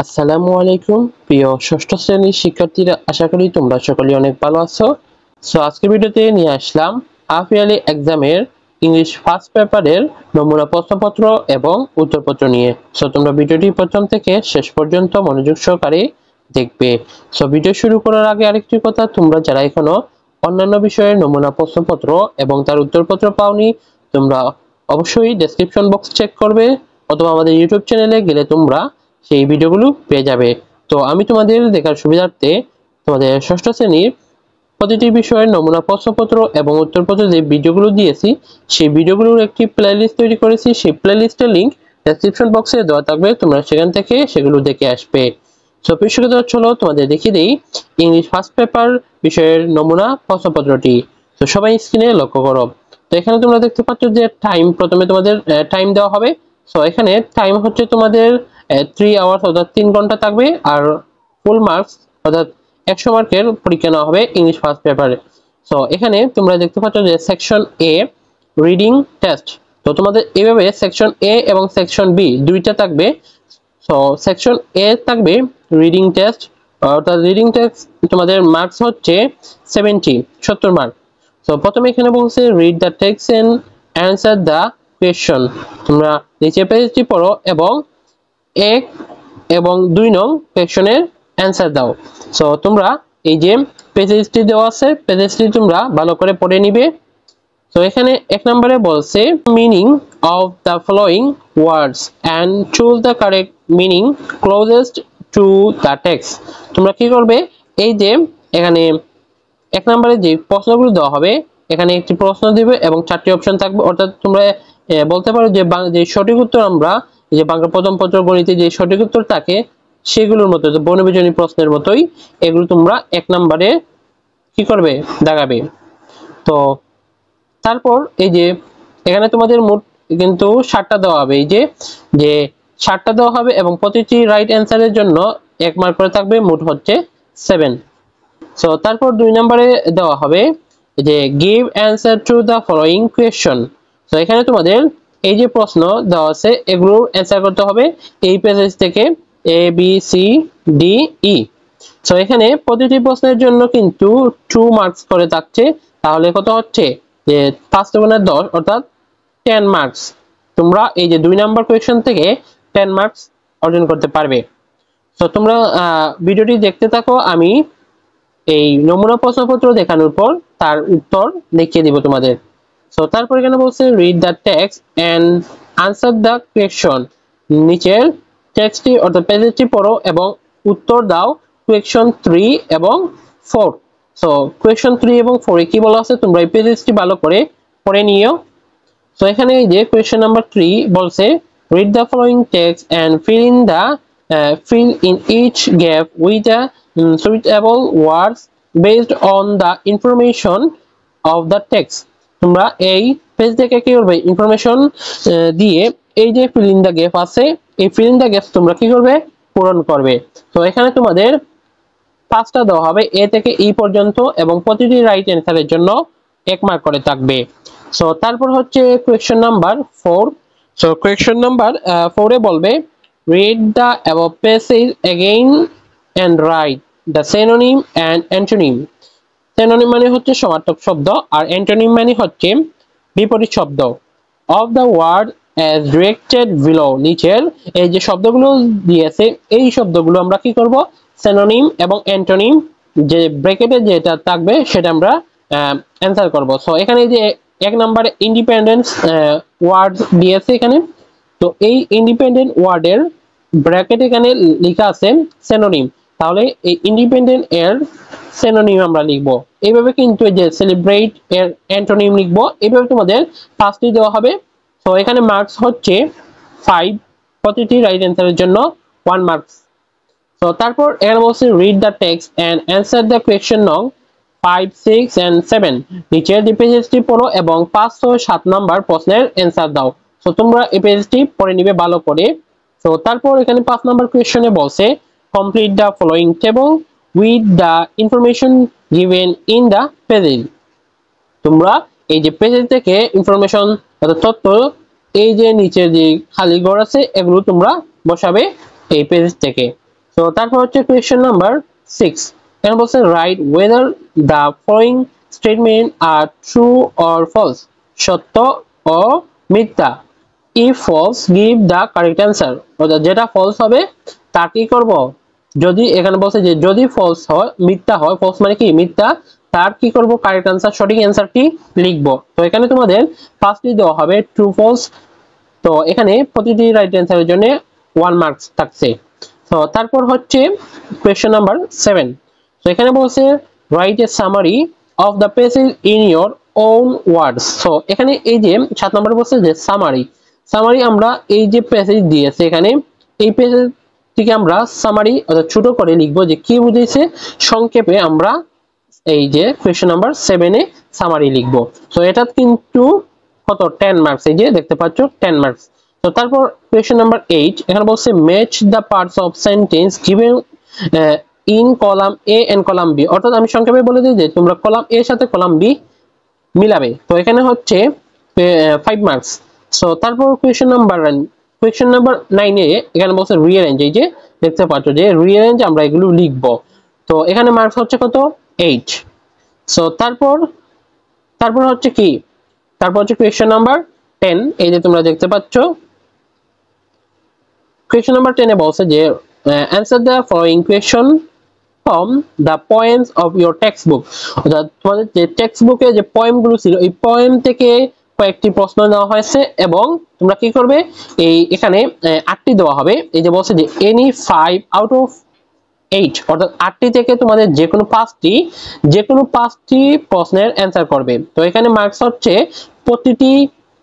আসসালামু আলাইকুম প্রিয় ষষ্ঠ শ্রেণীর শিক্ষার্থীরা, আশা করি তোমরা সকলেই অনেক ভালো আছো। সো আজকের ভিডিওতে নিয়ে আসলাম হাফ ইয়ারলি এক্সামের ইংলিশ ফার্স্ট পেপারের নমুনা প্রশ্নপত্র এবং উত্তরপত্র নিয়ে। সো তোমরা ভিডিওটি প্রথম থেকে শেষ পর্যন্ত মনোযোগ সহকারে দেখবে। সো ভিডিও শুরু করার আগে আরেকটি কথা, তোমরা যারা এখনো অন্যান্য বিষয়ের নমুনা প্রশ্নপত্র এবং তার উত্তরপত্র পাওনি, তোমরা অবশ্যই ডেসক্রিপশন বক্স চেক করবে অথবা আমাদের ইউটিউব চ্যানেলে গেলে তোমরা সেই ভিডিওগুলো পেয়ে যাবে। তো আমি তোমাদের দেখার সুবিধার্থে তোমাদের ষষ্ঠ শ্রেণীর প্রতিটি বিষয়ের নমুনা প্রশ্নপত্র এবং উত্তরপত্র যে ভিডিওগুলো দিয়েছি, সেই ভিডিওগুলোর একটি প্লেলিস্ট তৈরি করেছি। সেই প্লেলিস্টের লিংক ডেসক্রিপশন বক্সে দেওয়া থাকবে, তোমরা সেখান থেকে সেগুলো দেখে আসবে। সো প্রিয় শিক্ষার্থীরা, চলো তোমাদের দেখিয়ে দিই ইংলিশ ফার্স্ট পেপার বিষয়ের নমুনা প্রশ্নপত্রটি। তো সবাই স্ক্রিনে লক্ষ্য করো। তো এখানে তোমরা দেখতে পাচ্ছ যে টাইম, প্রথমে তোমাদের টাইম দেওয়া হবে। সো এখানে টাইম হচ্ছে তোমাদের 3 আওয়ার্স অর্থাৎ 3 ঘন্টা থাকবে, আর ফুল মার্কস অর্থাৎ 100 মার্কের পরীক্ষা নেওয়া হবে ইংলিশ ফার্স্ট পেপারে। সো এখানে তোমরা দেখতে পাচ্ছ যে সেকশন এ রিডিং টেস্ট। তো তোমাদের এইভাবে সেকশন এ এবং সেকশন বি দুইটা থাকবে। সো সেকশন এ থাকবে রিডিং টেস্ট, অর্থাৎ রিডিং টেস্ট তোমাদের মার্কস হচ্ছে 70 মার্ক। সো প্রথমে এখানে বলছে read the text and answer the question. তোমরা নিচে পেজটি পড়ো এবং 1 এবং 2 নং কোয়েশ্চনের অ্যান্সার দাও। সো তোমরা এই যে পেজটি দেওয়া আছে, পেজটি তোমরা ভালো করে পড়ে নিবে। তো এখানে 1 নম্বরে বলছে meaning of the following words and choose the correct meaning closest to the text. তোমরা কি করবে, এই যে এখানে 1 নম্বরে যে প্রশ্নগুলো দেওয়া হবে, এখানে একটি প্রশ্ন দিবে এবং 4টি অপশন থাকবে। অর্থাৎ তোমরা বলতে পারো যে সঠিক উত্তর আমরা এই যে বাংলা প্রথম পত্র গণিতে যে সঠিক উত্তর থাকে সেগুলোর মতো, বর্ণবিজনী প্রশ্নের মতোই এগুলো তোমরা 1 নম্বরে কি করবে, দাগাবে। তো তারপর এই যে এখানে তোমাদের মোট কিন্তু 7টা দেওয়া হবে, এই যে 7টা দেওয়া হবে এবং প্রতিটি রাইট অ্যান্সারের জন্য 1 মার্ক করে থাকবে, মোট হচ্ছে 7। সো তারপর 2 নম্বরে দেওয়া হবে যে give answer to the following question. তো এখানে তোমাদের এই যে প্রশ্ন দেওয়া আছে এগুলোর অ্যান্সার করতে হবে এই পেজ থেকে A B C D E. So এখানে প্রতিটি প্রশ্নের জন্য কিন্তু 2 মার্কস করে থাকছে, তাহলে কত হচ্ছে যে 5 × 10 অর্থাৎ 10 মার্কস। তোমরা এই যে 2 নাম্বার কোয়েশ্চন থেকে 10 মার্কস অর্জন করতে পারবে। তো তোমরা ভিডিওটি দেখতে থাকো, আমি এই নমুনা প্রশ্নপত্র দেখানোর পর তার উত্তর দেখিয়ে দিব তোমাদের। সো তারপর এখানে বলছে read the text and answer the question. নিচের টেক্সটটি অর্থাৎ পেজটি পড়ো এবং উত্তর দাও কোয়েশ্চন 3 এবং 4। সো কোয়েশ্চন 3 এবং 4 এ কি বলা আছে তোমরা এই পেজটি ভালো করে পড়ে নিও। সো এখানে এই যে কোয়েশ্চন নাম্বার 3 বলছে read the following text and fill in each gap with the suitable words based on the information of the text। তোমরা এই পেজ থেকে কি করবে, ইনফরমেশন দিয়ে এই যে fill in the gap আছে, এই fill in the gaps তোমরা কি করবে, পূরণ করবে। তো এখানে তোমাদের 5টা দেওয়া হবে এ থেকে ই পর্যন্ত এবং প্রতিটি রাইট অ্যান্সারের জন্য 1 মার্ক করে থাকবে। সো তারপর হচ্ছে question number 4। So question number 4 এ বলবে read the above passage again and write the synonym and antonym। synonym মানে হচ্ছে সমার্থক শব্দ আর antonym মানে হচ্ছে বিপরীত শব্দ। of the word as directed below। নিচের এই যে শব্দগুলো দিয়েছে এই শব্দগুলো আমরা কি করব, synonym এবং antonym যে ব্র্যাকেটে যেটা থাকবে সেটা আমরা অ্যানসার করব। সো এখানে যে 1 নম্বরে ইন্ডিপেন্ডেন্স ওয়ার্ড দিয়েছে এখানে, তো এই ইন্ডিপেন্ডেন্ট ওয়ার্ডের ব্র্যাকেট এখানে লেখা আছে সিনোনিম, তাহলে এই ইন্ডিপেন্ডেন্ট এর সিনোনিম আমরা লিখব। এইভাবে কিন্তু এই যে সেলিব্রেট এর অ্যান্টোনিম লিখব, এইভাবে তোমাদের 5টি দেওয়া হবে। তো এখানে মার্কস হচ্ছে 5, প্রতিটি রাইট অ্যান্সারের জন্য 1 মার্কস। তো তারপর এখানে বলছে read the text and answer the question নং 5, 6 and 7। নিচের যে পেজটি পড়ো এবং 5, 6, 7 নাম্বার প্রশ্নের অ্যান্সার দাও। সো তোমরা এই পেজটি পড়ে নিবে ভালো করে। তো তারপর এখানে 5 নাম্বার কোয়েশ্চনে বলছে complete the following table with the information given in the page. তোমরা এই যে পেজ থেকে ইনফরমেশন অর্থাৎ তথ্য এই যে নিচে যে খালি ঘর আছে এগুলো তোমরা বসাবে এই পেজ থেকে। তো তারপর হচ্ছে কোয়েশ্চেন নাম্বার 6, এখানে বলছে write whether the following statement are true or false, সত্য ও মিথ্যা। If false give the correct answer, অর্থাৎ যেটা ফলস হবে তা কি করব, যদি এখানে বলছে যে যদি ফলস হয়, মিথ্যা হয়, ফলস মানে কি মিথ্যা, তার কি করব কারেক্ট অ্যান্সার, সঠিক অ্যান্সারটি লিখব। তো এখানে তোমাদের ফার্স্টলি দেওয়া হবে ট্রু ফলস, তো এখানে প্রতিটি রাইট অ্যান্সারের জন্য 1 মার্কস থাকছে। তো তারপর হচ্ছে কোয়েশ্চেন নাম্বার 7, তো এখানে বলছে write a summary of the passage in your own words. So এখানে এই যে 7 নম্বর বলছে যে সামারি, সামারি আমরা এই যে প্যাসেজ দিয়েছে এখানে, এই প্যাসেজ থেকে আমরা সামারি অর্থাৎ ছোট করে লিখবো যে কি বুঝাইছে, সংক্ষেপে আমরা এই যে কোয়েশ্চেন নাম্বার 7 এ সামারি লিখবো। তো এটা কিন্তু কত 10 মার্কস, এই যে দেখতে পাচ্ছ 10 মার্কস। তো তারপর কোয়েশ্চেন নাম্বার 8, এখানে বলছে match the parts of sentence given in column A and column B, অর্থাৎ আমি সংক্ষেপে বলে দিই যে তোমরা কলাম এর সাথে কলাম বি মিলাবে। তো এখানে হচ্ছে 5 মার্কস। সো তারপর কোয়েশ্চেন নাম্বার 9 এ এখানে বলছে রিঅ্যারেঞ্জ, এই যে দেখতে পাচ্ছ যে রিঅ্যারেঞ্জ আমরা এগুলো লিখবো। তো এখানে মার্কস হচ্ছে কত 8। সো তারপর হচ্ছে কি, তারপর হচ্ছে কোয়েশ্চেন নাম্বার 10, এই যে তোমরা দেখতে পাচ্ছ কোয়েশ্চেন নাম্বার 10 এ বলছে যে answer the following question from the poems of your textbook, অর্থাৎ তোমাদের যে টেক্সট বুকে যে পয়েম গুলো ছিল এই পয়েম থেকে কয়েকটি প্রশ্ন দেওয়া হয়েছে এবং তোমরা কি করবে, এই এখানে 8টি দেওয়া হবে। এই যে বলছে যে এনি 5 আউট অফ 8, অর্থাৎ 8টি থেকে তোমাদের যে কোনো পাঁচটি প্রশ্নের অ্যান্সার করবে। তো এখানে মার্কস হচ্ছে প্রতিটি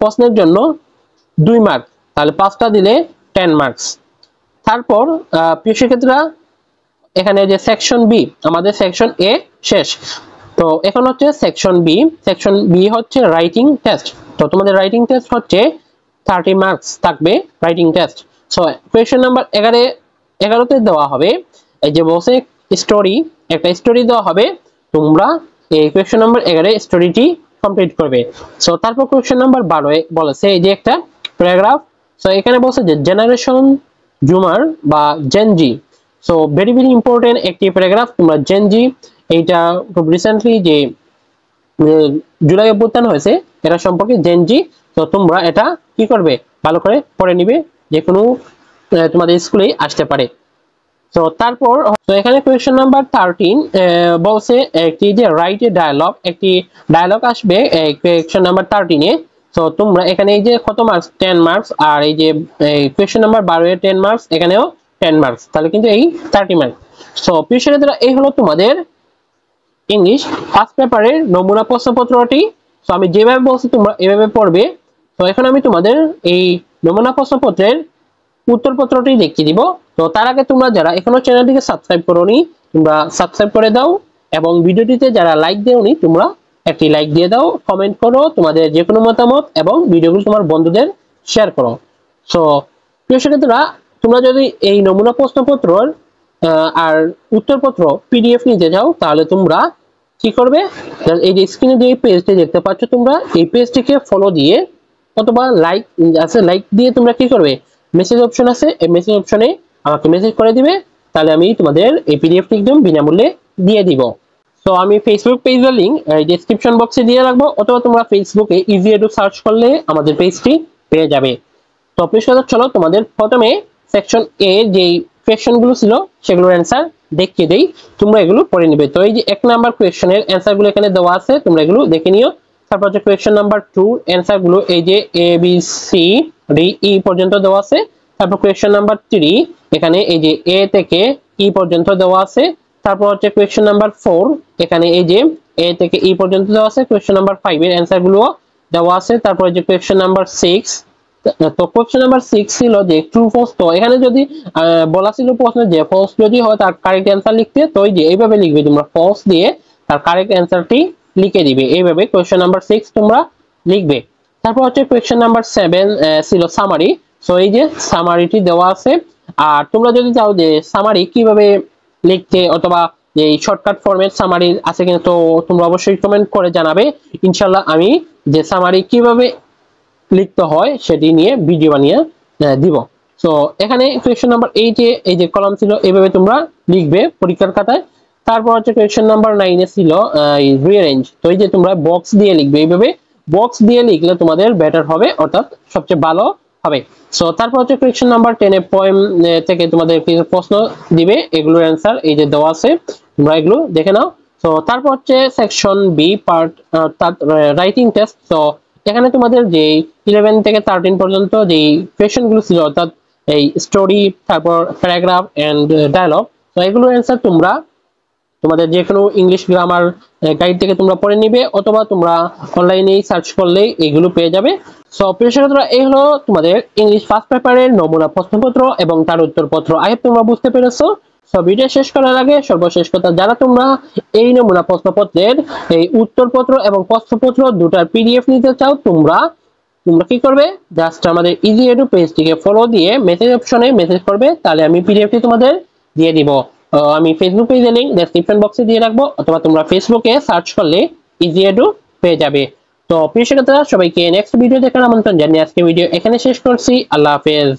প্রশ্নের জন্য 2 মার্ক, তাহলে 5টা দিলে 10 মার্কস। তারপর প্রিয় শিক্ষার্থীরা এখানে যে সেকশন বি, আমাদের সেকশন এ শেষ, তো এখন হচ্ছে সেকশন বি। সেকশন বি হচ্ছে রাইটিং টেস্ট। তো তোমাদের রাইটিং টেস্ট হচ্ছে 30 মার্কস থাকবে writing test. So question number 11তে দেওয়া হবে, এই যে বলছে স্টোরি, একটা স্টোরি দেওয়া হবে, তোমরা এই কোয়েশ্চেন নাম্বার 11 স্টোরিটি কমপ্লিট করবে। সো তারপর কোয়েশ্চেন নাম্বার 12 বলেছে এই যে একটা প্যারাগ্রাফ। সো এখানে বলছে যে জেনারেশন জুমার বা জেনজি, সো ভেরি ইম্পর্টেন্ট একটি প্যারাগ্রাফ। তোমরা জেনজি, এইটা খুব রিসেন্টলি যে জুলাই অভ্যুত্থান হয়েছে এটা সম্পর্কে জেনজি, তো তোমরা এটা কি করবে ভালো করে পড়ে নিবে, যে কোনো তোমাদের স্কুলে আসতে পারে। তো তারপর তো এখানে কোয়েশ্চেন নাম্বার 13 বলছে একটি যে রাইট এ ডায়ালগ, একটি ডায়ালগ আসবে কোয়েশ্চেন নাম্বার 13 এ। তো তোমরা এখানে এই যে কত মার্কস 10 মার্কস, আর এই যে কোয়েশ্চেন নাম্বার 12 এ 10 মার্কস, এখানেও 10 মার্কস, তাহলে কিন্তু এই 30 মার্কস। সো প্রিয় শিক্ষার্থীরা এই হলো তোমাদের ইংলিশ ফার্স্ট পেপারের নমুনা প্রশ্নপত্রটি। তো আমি যেভাবে বলছি তোমরা এভাবে পড়বে। তো এখন আমি তোমাদের এই নমুনা প্রশ্নপত্রের উত্তরপত্রটি দেখিয়ে দিব। তো তার আগে তোমরা যারা এখনো চ্যানেলটিকে সাবস্ক্রাইব করোনি তোমরা সাবস্ক্রাইব করে দাও, এবং ভিডিওটিতে যারা লাইক দেওনি তোমরা একটি লাইক দিয়ে দাও, কমেন্ট করো তোমাদের যে কোনো মতামত, এবং ভিডিওগুলো তোমার বন্ধুদের শেয়ার করো। সো প্রিয় শিক্ষার্থীরা তোমরা যদি এই নমুনা প্রশ্নপত্রর আর উত্তরপত্র পিডিএফ নিতে যাও তাহলে তোমরা কি করবে, এই যে স্ক্রিনে যে পেজটি দেখতে পাচ্ছ তোমরা এই পেজটিকে ফলো দিয়ে অথবা লাইক আছে, লাইক দিয়ে তোমরা কি করবে, মেসেজ অপশন আছে, এই মেসেজ অপশনে আমাকে মেসেজ করে দিবে, তাহলে আমি তোমাদের এই পিডিএফটি একদম বিনামূল্যে দিয়ে দিব। সো আমি ফেসবুক পেজের লিংক ডেসক্রিপশন বক্সে দিয়ে রাখবো, অথবা তোমরা ফেসবুকে ইজি এডু সার্চ করলে আমাদের পেজটি পেয়ে যাবে। তো প্রিয় চলো তোমাদের প্রথমে সেকশন এ যে কোয়েশ্চেন গুলো ছিল সেগুলোর অ্যান্সার দেখিয়ে দেই, তোমরা এগুলো পড়ে নিবে। তো এই যে 1 নাম্বার কোয়েশ্চেনের অ্যান্সার গুলো এখানে দেওয়া আছে, তোমরা এগুলো দেখে নিও। তারপর হচ্ছে কোয়েশ্চেন নাম্বার 2 অ্যান্সার গুলো এই যে এ বি সি ডি ই পর্যন্ত দেওয়া আছে। তারপর কোয়েশ্চেন নাম্বার 3 এখানে এই যে এ থেকে ই পর্যন্ত দেওয়া আছে। তারপর হচ্ছে কোয়েশ্চেন নাম্বার 4 এখানে এই যে এ থেকে ই পর্যন্ত দেওয়া আছে। কোয়েশ্চেন নাম্বার 5 এর অ্যান্সার গুলো দেওয়া আছে। তারপর যে কোয়েশ্চেন নাম্বার 6, তো কোয়েশ্চেন নাম্বার 6 ছিল যে ট্রু ফলস। তো এখানে যদি বলা ছিল প্রশ্ন যে ফলস যদি হয় তার কারেক্ট অ্যান্সার লিখতে, তো এই যে এইভাবে লিখবে তোমরা, ফলস দিয়ে তার কারেক্ট অ্যান্সারটি লিখে দিবে, এইভাবে কোয়েশ্চেন নাম্বার 6 তোমরা লিখবে। তারপর হচ্ছে কোয়েশ্চেন নাম্বার 7 ছিল সামারি। সো এই যে সামারিটি দেওয়া আছে, আর তোমরা যদি চাও যে সামারি কিভাবে লিখতে অথবা এই শর্টকাট ফরম্যাট সামারি আছে কিনা, তো তোমরা অবশ্যই কমেন্ট করে জানাবে, ইনশাআল্লাহ আমি যে সামারি কিভাবে লিখতে হয় সেটি নিয়ে ভিডিও বানিয়ে দিব। সো এখানে কোয়েশ্চেন নাম্বার 8 এ এই যে কলাম ছিল এইভাবে তোমরা লিখবে পরীক্ষার খাতায়। তারপর হচ্ছে কোয়েশ্চেন নাম্বার 9 এ ছিল রিঅ্যারেঞ্জ, তো এই যে তোমরা বক্স দিয়ে লিখবে, এইভাবে বক্স দিয়ে লিখলে তোমাদের বেটার হবে, অর্থাৎ সবচেয়ে ভালো হবে। সো তারপর হচ্ছে কোয়েশ্চেন নাম্বার 10 এ পোয়েম থেকে তোমাদের কিছু প্রশ্ন দিবে, এগুলোর অ্যানসার এই যে দেওয়া আছে, তোমরা এগুলো দেখে নাও। সো তারপর হচ্ছে section B part writing test. So এখানে তোমাদের যে 11 থেকে 13 পর্যন্ত যে কোয়েশ্চেন গুলো ছিল, অর্থাৎ এই স্টোরি, তারপর প্যারাগ্রাফ এন্ড ডায়লগ, তো এগুলোর অ্যানসার তোমরা তোমাদের যে কোনো ইংলিশ গ্রামার গাইড থেকে তোমরা পড়ে নিবে, অথবা তোমরা অনলাইনে সার্চ করলে এগুলো পেয়ে যাবে। সো প্রিয় শিক্ষার্থীরা, এই হলো তোমাদের ইংলিশ ফার্স্ট পেপারের নমুনা প্রশ্নপত্র এবং তার উত্তরপত্র। আই হোপ তোমরা বুঝতে পেরেছো। সো ভিডিও শেষ করার আগে সর্বশেষ কথা, যারা তোমরা এই নমুনা প্রশ্নপত্রের এই উত্তরপত্র এবং প্রশ্নপত্র দুটার পিডিএফ নিতে চাও, তোমরা তোমরা কি করবে, জাস্ট আমাদের ইজি এডু পেজটিকে ফলো দিয়ে মেসেজ অপশনে মেসেজ করবে, তাহলে আমি পিডিএফটি তোমাদের দিয়ে দিব। আমি ফেসবুক পেজের লিংক ডেসক্রিপশন বক্সে দিয়ে রাখবো, অথবা তোমরা ফেসবুকে সার্চ করলে ইজি এডু পেয়ে যাবে। তো প্রিয় শিক্ষার্থীরা, সবাইকে নেক্সট ভিডিও দেখার আমন্ত্রণ জানিয়ে আজকে ভিডিও এখানে শেষ করছি। আল্লাহ হাফেজ।